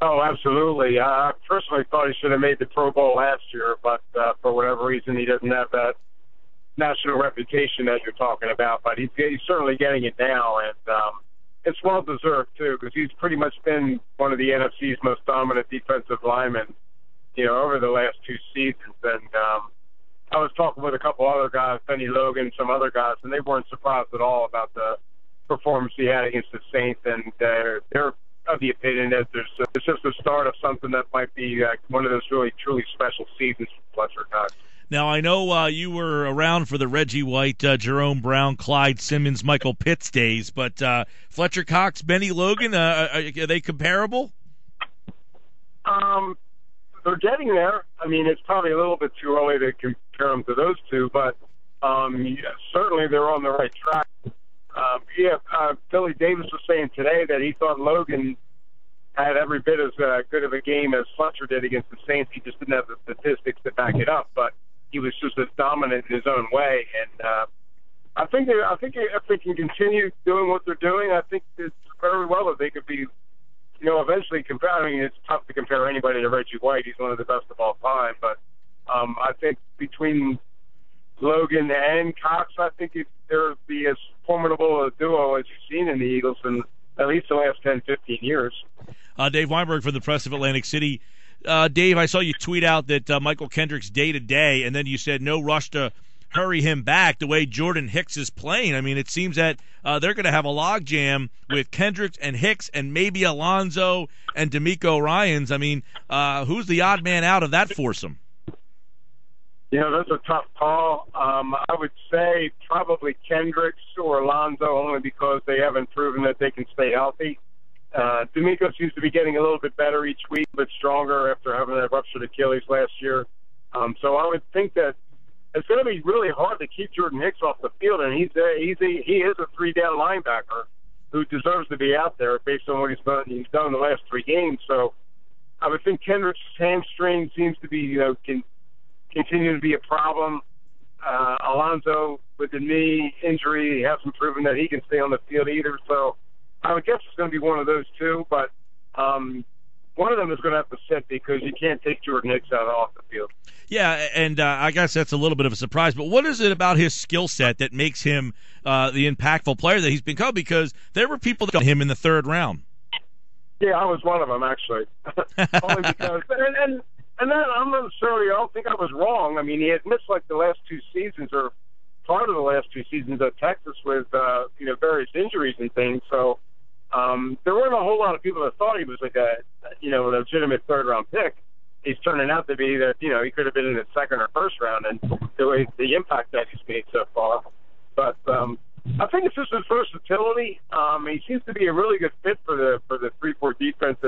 Oh, absolutely. I personally thought he should have made the Pro Bowl last year, but for whatever reason, he doesn't have that national reputation that you're talking about. But he's certainly getting it now, and it's well deserved too, because he's pretty much been one of the NFC's most dominant defensive linemen, over the last two seasons. And I was talking with a couple other guys, Benny Logan, some other guys, and they weren't surprised at all about the performance he had against the Saints, and they're of the opinion that it's just the start of something that might be one of those really, truly special seasons for Fletcher Cox. Now, I know you were around for the Reggie White, Jerome Brown, Clyde Simmons, Michael Pitts days, but Fletcher Cox, Benny Logan, are they comparable? They're getting there. I mean, it's probably a little bit too early to compare them to those two, but certainly they're on the right track. Billy Davis was saying today that he thought Logan had every bit as good of a game as Fletcher did against the Saints. He just didn't have the statistics to back it up, but he was just as dominant in his own way. And I think if they can continue doing what they're doing, I think it's very well that they could be, eventually comparing. It's tough to compare anybody to Reggie White. He's one of the best of all time, but I think between Logan and Cox, I think they'll be as formidable a duo as you've seen in the Eagles in at least the last 10, 15 years. Dave Weinberg from the Press of Atlantic City. Dave, I saw you tweet out that Michael Kendrick's day-to-day, and then you said no rush to hurry him back the way Jordan Hicks is playing. I mean, it seems that they're going to have a logjam with Kendricks and Hicks and maybe Alonzo and D'Amico Ryans. I mean, who's the odd man out of that foursome? That's a tough call. I would say probably Kendricks or Alonzo, only because they haven't proven that they can stay healthy. D'Amico seems to be getting a little bit better each week, but stronger after having that ruptured Achilles last year. So I would think that it's going to be really hard to keep Jordan Hicks off the field, and he is a three-down linebacker who deserves to be out there based on what he's done in the last three games. So I would think Kendrick's hamstring seems to be continue to be a problem. Alonzo with the knee injury, he hasn't proven that he can stay on the field either. So I would guess it's going to be one of those two, but one of them is going to have to sit because you can't take Jordan Hicks out off the field. Yeah, and I guess that's a little bit of a surprise, but what is it about his skill set that makes him the impactful player that he's become? Because there were people that got him in the third round. Yeah, I was one of them, actually. Only because and then I don't think I was wrong. I mean, he had missed like the last two seasons or part of the last two seasons at Texas with various injuries and things. So there weren't a whole lot of people that thought he was like a legitimate third round pick. He's turning out to be that he could have been in the second or first round, and the impact that he's made so far. But I think it's just his versatility. He seems to be a really good fit for the 3-4 defense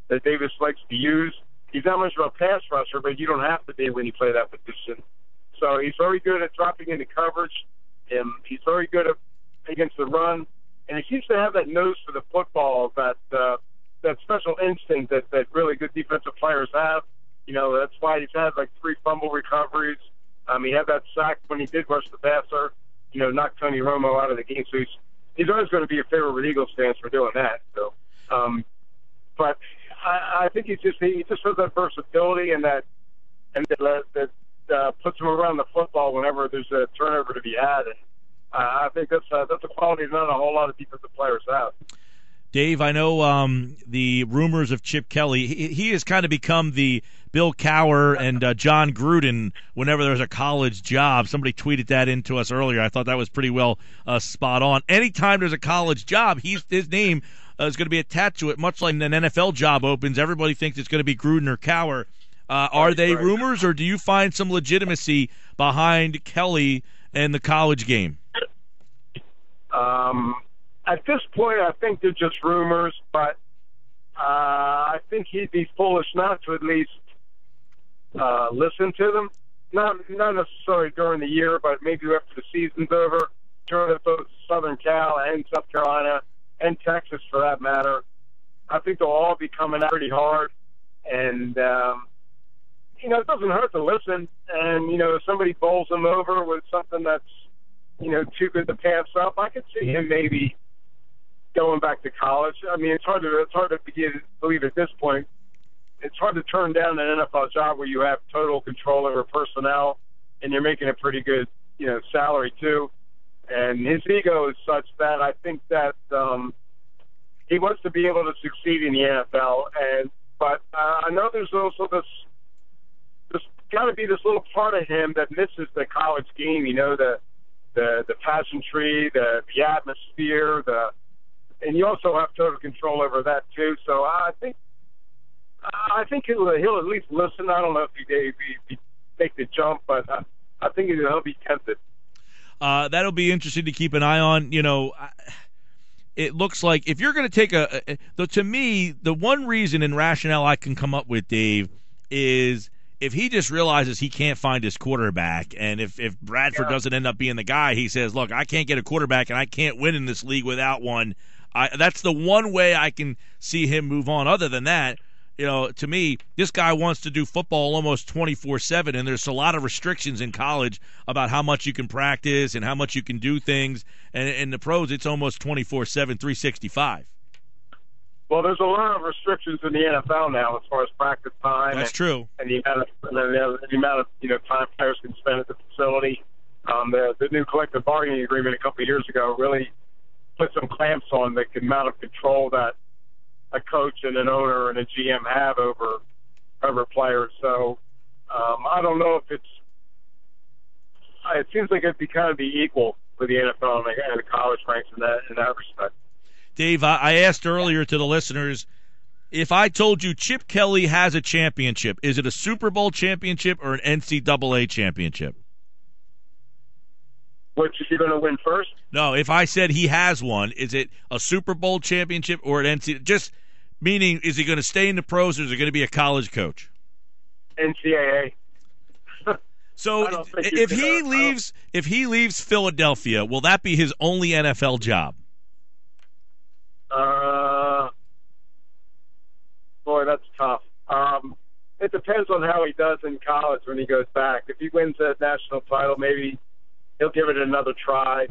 that Davis likes to use. He's not much of a pass rusher, but you don't have to be when you play that position. So he's very good at dropping into coverage. He's very good against the run, and he seems to have that nose for the football, that special instinct that really good defensive players have. That's why he's had like 3 fumble recoveries. He had that sack when he did rush the passer. Knocked Tony Romo out of the game. So he's always going to be a favorite with Eagles fans for doing that. So, but I think he just has that versatility and that puts him around the football whenever there's a turnover to be had. And I think that's a quality not a whole lot of defensive players have. Dave, I know the rumors of Chip Kelly. He has kind of become the Bill Cowher and John Gruden whenever there's a college job. Somebody tweeted that into us earlier. I thought that was pretty well spot on. Anytime there's a college job, his name is going to be attached to it, much like an NFL job opens. Everybody thinks it's going to be Gruden or Cowher. Are they rumors, or do you find some legitimacy behind Kelly and the college game? At this point, I think they're just rumors, but I think he'd be foolish not to at least listen to them. Not necessarily during the year, but maybe after the season's over, during both Southern Cal and South Carolina and Texas, for that matter. I think they'll all be coming out pretty hard, and it doesn't hurt to listen. And if somebody bowls them over with something that's too good to pass up, I could see him maybe going back to college. I mean, it's hard to believe at this point. It's hard to turn down an NFL job where you have total control over personnel and you're making a pretty good, salary too. And his ego is such that I think that he wants to be able to succeed in the NFL. But I know there's also there's got to be this little part of him that misses the college game. The pageantry, the atmosphere, and you also have total control over that too. So I think he'll at least listen. I don't know if he take the jump, but I think he'll be tempted. That'll be interesting to keep an eye on. It looks like if you're going to take to me, the one reason and rationale I can come up with, Dave, is if he just realizes he can't find his quarterback, and if Bradford doesn't end up being the guy, he says, look, I can't get a quarterback, and I can't win in this league without one. That's the one way I can see him move on. Other than that, to me, this guy wants to do football almost 24/7, and there's a lot of restrictions in college about how much you can practice and how much you can do things. And in the pros, it's almost 24/7, 365. Well, there's a lot of restrictions in the NFL now as far as practice time. That's true. And the amount of time players can spend at the facility. The new collective bargaining agreement a couple of years ago really put some clamps on the amount of control that a coach and an owner and a GM have over players. So I don't know if it seems like it'd be kind of be equal for the NFL and the college ranks in that respect. Dave, I asked earlier to the listeners, if I told you Chip Kelly has a championship, is it a Super Bowl championship or an NCAA championship? Which is he going to win first? No, if I said he has one, is it a Super Bowl championship or an NCAA? Just meaning, is he going to stay in the pros or is he going to be a college coach? NCAA. So if he leaves Philadelphia, will that be his only NFL job? Boy, that's tough. It depends on how he does in college when he goes back. If he wins that national title, maybe he'll give it another try.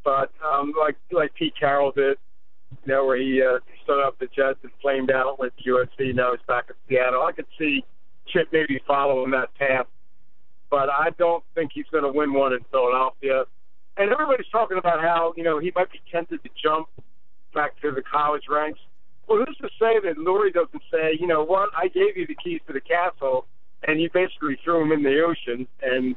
But like Pete Carroll did, where he stood up the Jets and flamed out, went to USC, now he's back in Seattle. I could see Chip maybe following that path, but I don't think he's going to win one in Philadelphia. And everybody's talking about how, he might be tempted to jump back to the college ranks. Well, who's to say that Lurie doesn't say, you know what, I gave you the keys to the castle, and you basically threw them in the ocean and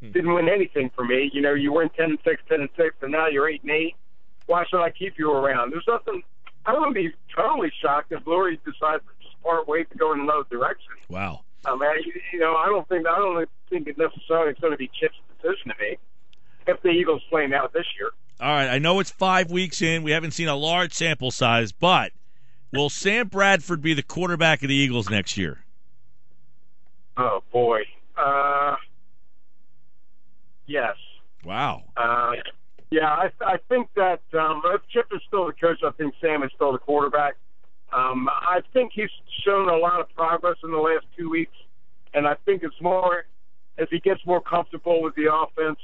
didn't win anything for me. You went 10-6, 10-6, and now you're 8-8. Why should I keep you around? There's nothing. I wouldn't be totally shocked if Lurie decides to just part ways to go in another direction. Wow. I don't think it necessarily is going to be Chip's decision to make if the Eagles flame out this year. All right, I know it's 5 weeks in. We haven't seen a large sample size, but will Sam Bradford be the quarterback of the Eagles next year? Oh, boy. Yes. Wow. Yeah, I think that if Chip is still the coach, I think Sam is still the quarterback. I think he's shown a lot of progress in the last 2 weeks, and I think it's more as he gets more comfortable with the offense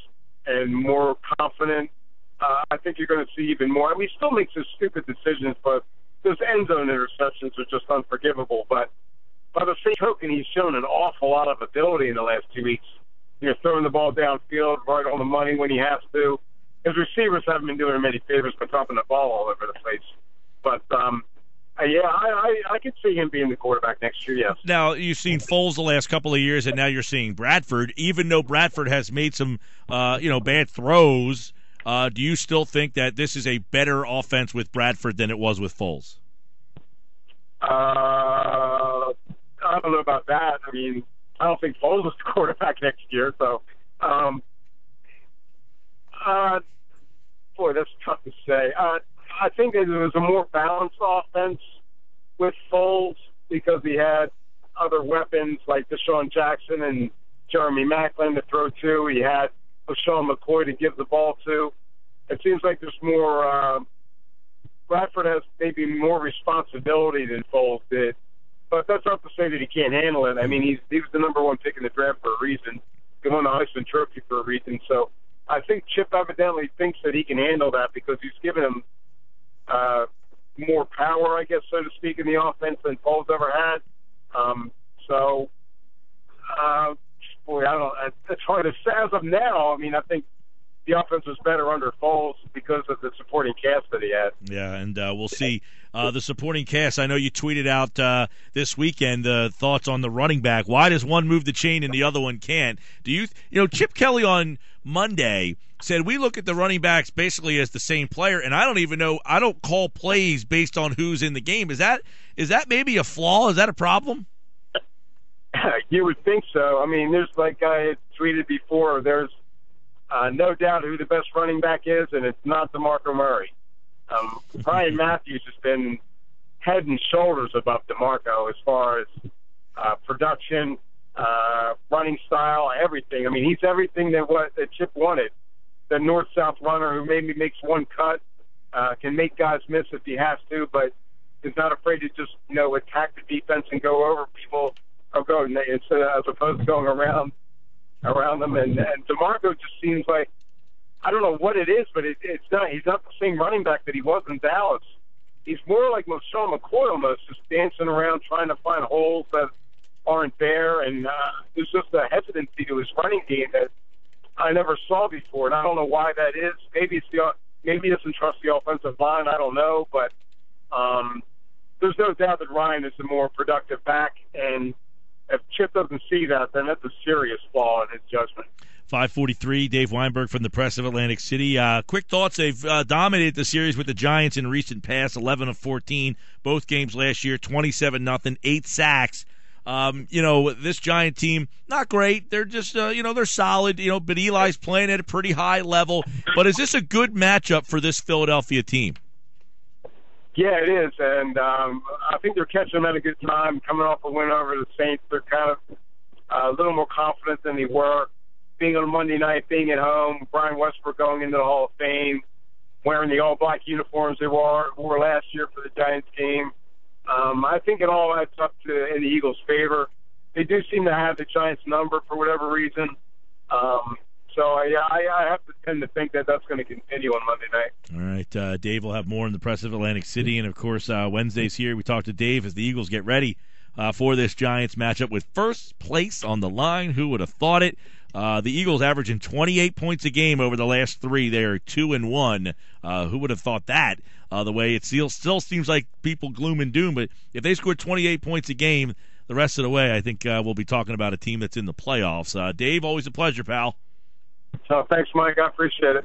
and more confident, I think you're going to see even more. I mean, he still makes his stupid decisions, but those end zone interceptions are just unforgivable. But by the same token, he's shown an awful lot of ability in the last 2 weeks. Throwing the ball downfield right on the money when he has to. His receivers haven't been doing him any favors by dropping the ball all over the place. But, yeah, I could see him being the quarterback next year, yes. Now, you've seen Foles the last couple of years, and now you're seeing Bradford. Even though Bradford has made some, bad throws, do you still think that this is a better offense with Bradford than it was with Foles? I don't know about that. I mean, I don't think Foles is the quarterback next year, so boy, that's tough to say. I think that it was a more balanced offense with Foles because he had other weapons like Deshaun Jackson and Jeremy Maclin to throw to. He had LaShawn McCoy to give the ball to. It seems like there's more Bradford has maybe more responsibility than Foles did. But that's not to say that he can't handle it. I mean, he was the number one pick in the draft for a reason. He won the Heisman Trophy for a reason. So I think Chip evidently thinks that he can handle that because he's given him more power, I guess, so to speak, in the offense than Foles ever had. Boy, I don't. It's hard to say. As of now, I mean, I think the offense was better under Foles because of the supporting cast that he had. Yeah, and we'll see the supporting cast. I know you tweeted out this weekend thoughts on the running back. Why does one move the chain and the other one can't? Do you know Chip Kelly on Monday said we look at the running backs basically as the same player, and I don't even know. I don't call plays based on who's in the game. Is that maybe a flaw? Is that a problem? You would think so. I mean, there's like I had tweeted before. There's no doubt who the best running back is, and it's not DeMarco Murray. Brian Matthews has been head and shoulders above DeMarco as far as production, running style, everything. I mean, he's everything that Chip wanted. The north-south runner who maybe makes one cut, can make guys miss if he has to, but is not afraid to just attack the defense and go over people. As opposed to going around them, and DeMarco just seems like, I don't know what it is, but it's not. He's not the same running back that he was in Dallas. He's more like Sean McCoy almost, just dancing around trying to find holes that aren't there, and there's just a hesitancy to his running game that I never saw before, and I don't know why that is. Maybe he doesn't trust the offensive line. I don't know, but there's no doubt that Ryan is the more productive back, and if Chip doesn't see that, then that's a serious flaw in his judgment. 5:43, Dave Weinberg from the Press of Atlantic City. Quick thoughts. They've dominated the series with the Giants in recent past, 11 of 14, both games last year, 27-0, 8 sacks. This Giant team, not great. They're just, they're solid, but Eli's playing at a pretty high level. But is this a good matchup for this Philadelphia team? Yeah, it is, and I think they're catching them at a good time, coming off a win over the Saints. They're kind of a little more confident than they were. Being on Monday night, being at home, Brian Westbrook going into the Hall of Fame, wearing the all-black uniforms they wore last year for the Giants game. I think it all adds up in the Eagles' favor. They do seem to have the Giants' number for whatever reason. So I have to tend to think that that's going to continue on Monday night. All right, Dave will have more in the Press of Atlantic City, and of course Wednesday's here. We talked to Dave as the Eagles get ready for this Giants matchup with first place on the line. Who would have thought it? The Eagles averaging 28 points a game over the last 3. They're 2-1. Who would have thought that? The way it still seems like people gloom and doom, but if they scored 28 points a game the rest of the way, I think we'll be talking about a team that's in the playoffs. Dave, always a pleasure, pal. So thanks, Mike. I appreciate it.